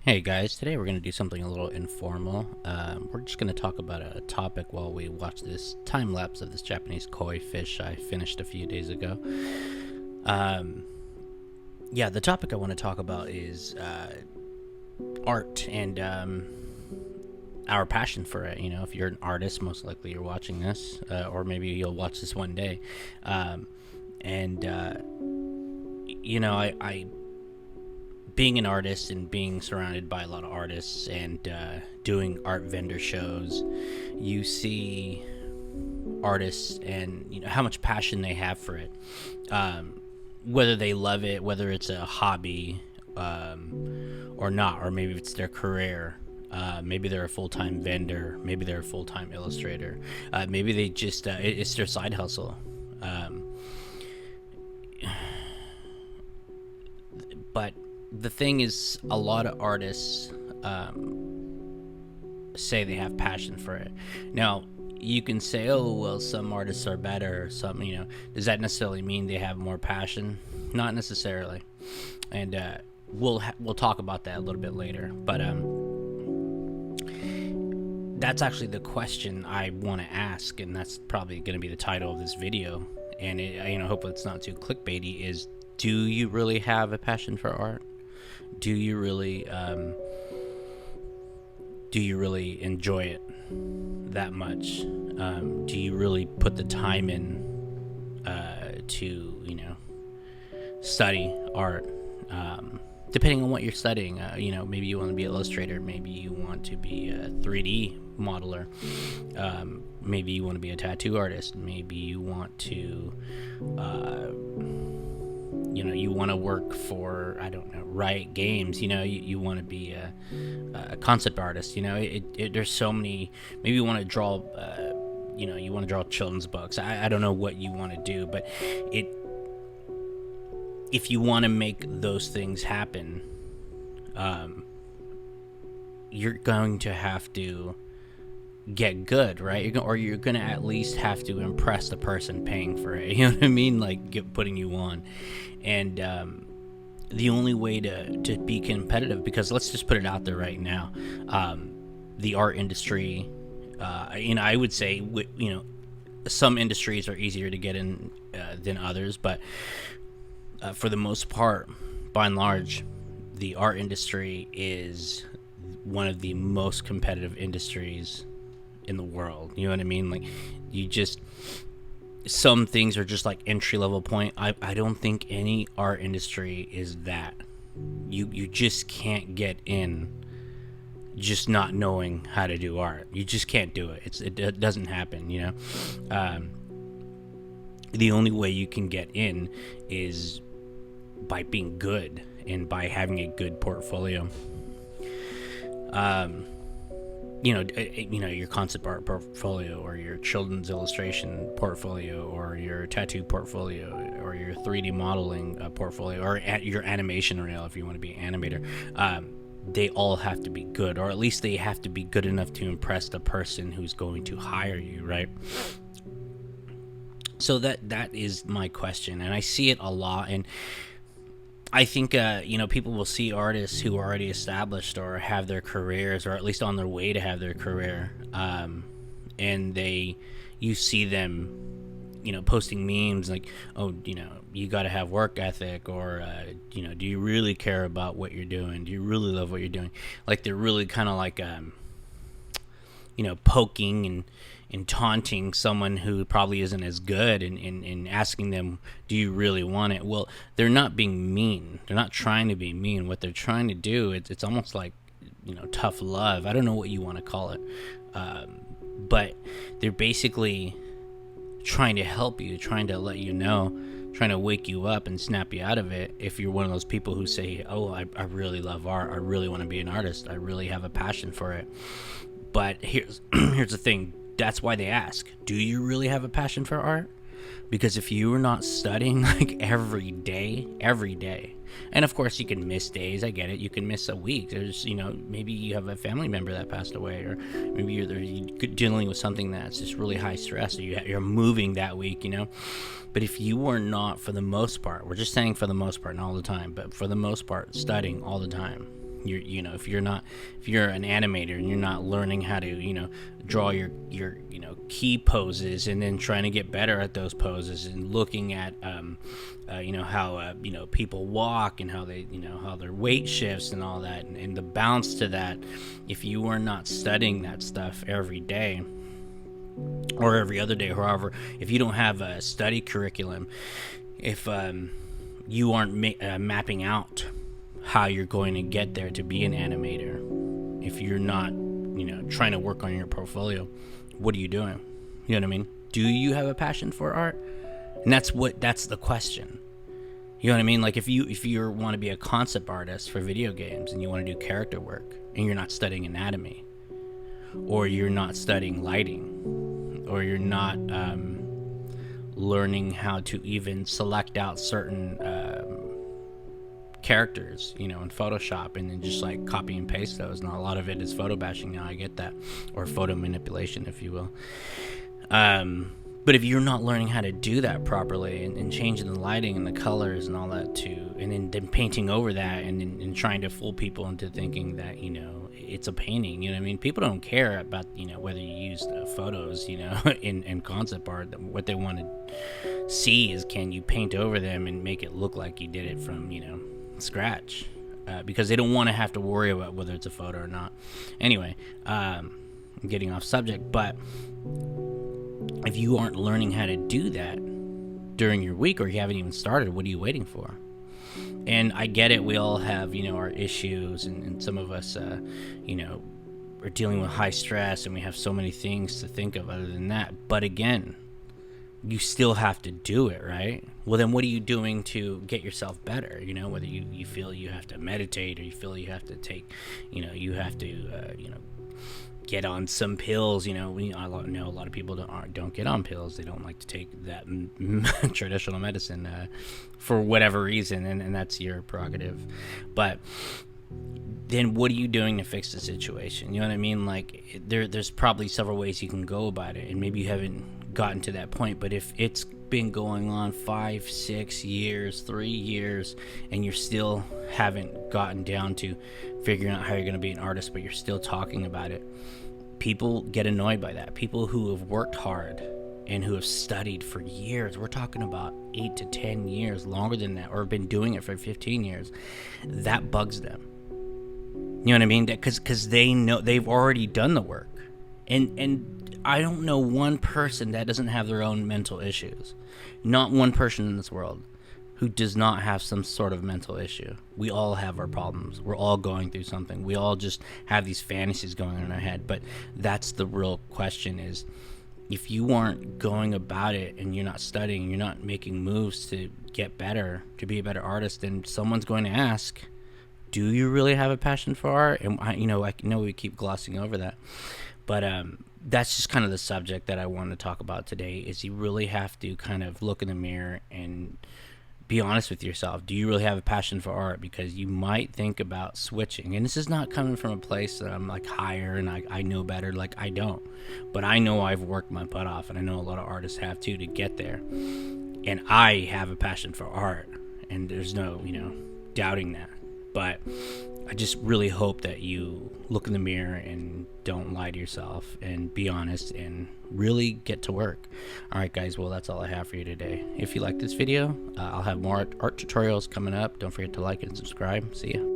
Hey guys, today we're going to do something a little informal. We're just going to talk about a topic while we watch this time lapse of this Japanese koi fish I finished a few days ago. Um, the topic I want to talk about is art and our passion for it. You know, if you're an artist, most likely you're watching this, or maybe you'll watch this one day. And, I being an artist and being surrounded by a lot of artists and doing art vendor shows, you see artists and how much passion they have for it, whether they love it, whether it's a hobby or not, or maybe it's their career. Maybe they're a full-time vendor, maybe they're a full-time illustrator, maybe they just it's their side hustle. But the thing is, a lot of artists say they have passion for it. Now, you can say, oh, well, some artists are better, or some, does that necessarily mean they have more passion? Not necessarily. And we'll talk about that a little bit later. But that's actually the question I want to ask, and that's probably going to be the title of this video. And hopefully it's not too clickbaity. Is, do you really have a passion for art? Do you really enjoy it that much? Do you really put the time in to study art? Depending on what you're studying, maybe you want to be an illustrator, maybe you want to be a 3D modeler, maybe you want to be a tattoo artist, maybe you want to you want to work for, I don't know, Riot Games. You want to be a concept artist. There's so many. Maybe you want to draw. You want to draw children's books. I don't know what you want to do, but if you want to make those things happen, you're going to have to get good, right? You're gonna at least have to impress the person paying for it. You know what I mean? Like putting you on. And the only way to be competitive, because let's just put it out there right now, the art industry, I would say, some industries are easier to get in than others, but for the most part, by and large, the art industry is one of the most competitive industries in the world. You know what I mean? Like, some things are just like entry level point. I don't think any art industry is that. You just can't get in just not knowing how to do art. You just can't do it. It doesn't happen, the only way you can get in is by being good and by having a good portfolio. Your concept art portfolio, or your children's illustration portfolio, or your tattoo portfolio, or your 3D modeling portfolio, or your animation reel if you want to be an animator. They all have to be good, or at least they have to be good enough to impress the person who's going to hire you, right? So that is my question, and I see it a lot. And I think people will see artists who are already established or have their careers, or at least on their way to have their career, and you see them posting memes like, oh, you got to have work ethic, or do you really care about what you're doing? Do you really love what you're doing? Like, they're really kind of like poking and taunting someone who probably isn't as good, and asking them, do you really want it? Well, they're not being mean. They're not trying to be mean. What they're trying to do, it's almost like, tough love. I don't know what you want to call it. But they're basically trying to help you, trying to let you know, trying to wake you up and snap you out of it. If you're one of those people who say, oh, I really love art. I really want to be an artist. I really have a passion for it. But here's the thing. That's why they ask, do you really have a passion for art? Because if you were not studying like every day, and of course you can miss days, I get it, you can miss a week. There's, maybe you have a family member that passed away, or maybe you're dealing with something that's just really high stress, or you're moving that week, But if you were not, for the most part, we're just saying for the most part, not all the time, but for the most part, studying all the time, If you're an animator and you're not learning how to draw your key poses, and then trying to get better at those poses, and looking at how people walk, and how they how their weight shifts and all that, and the bounce to that. If you are not studying that stuff every day or every other day, however, if you don't have a study curriculum, if you aren't mapping out how you're going to get there to be an animator, if you're not trying to work on your portfolio, what are you doing? You know what I mean? Do you have a passion for art? And that's the question. You know what I mean? Like if you want to be a concept artist for video games, and you want to do character work, and you're not studying anatomy, or you're not studying lighting, or you're not learning how to even select out certain characters, in Photoshop, and then just like copy and paste those. Now a lot of it is photo bashing now, I get that, or photo manipulation, if you will. But if you're not learning how to do that properly, and changing the lighting and the colors and all that too, and then painting over that, and trying to fool people into thinking that it's a painting, you know what I mean? People don't care about whether you use photos in concept art. What they want to see is, can you paint over them and make it look like you did it from scratch, because they don't want to have to worry about whether it's a photo or not. Anyway, I'm getting off subject, but if you aren't learning how to do that during your week, or you haven't even started, what are you waiting for? And I get it, we all have our issues, and some of us are dealing with high stress, and we have so many things to think of other than that. But again, you still have to do it, right? Well, then what are you doing to get yourself better? Whether you feel you have to meditate, or you feel you have to take, you have to, get on some pills. I know a lot of people don't get on pills. They don't like to take that traditional medicine for whatever reason, and that's your prerogative. But then what are you doing to fix the situation? You know what I mean? Like there's probably several ways you can go about it, and maybe you haven't gotten to that point. But if it's been going on 5, 6 years, 3 years, and you still haven't gotten down to figuring out how you're going to be an artist, but you're still talking about it, people get annoyed by that. People who have worked hard and who have studied for years, we're talking about 8 to 10 years, longer than that, or have been doing it for 15 years, that bugs them. You know what I mean? Because they know they've already done the work. And I don't know one person that doesn't have their own mental issues. Not one person in this world who does not have some sort of mental issue. We all have our problems. We're all going through something. We all just have these fantasies going on in our head. But that's the real question, is if you aren't going about it, and you're not studying, you're not making moves to get better, to be a better artist, then someone's going to ask, do you really have a passion for art? And I know we keep glossing over that, but that's just kind of the subject that I wanted to talk about today. Is you really have to kind of look in the mirror and be honest with yourself. Do you really have a passion for art? Because you might think about switching. And this is not coming from a place that I'm like higher and I know better. Like, I don't. But I know I've worked my butt off, and I know a lot of artists have too, to get there. And I have a passion for art, and there's no, doubting that. But I just really hope that you look in the mirror and don't lie to yourself, and be honest and really get to work. All right, guys. Well, that's all I have for you today. If you like this video, I'll have more art tutorials coming up. Don't forget to like and subscribe. See ya.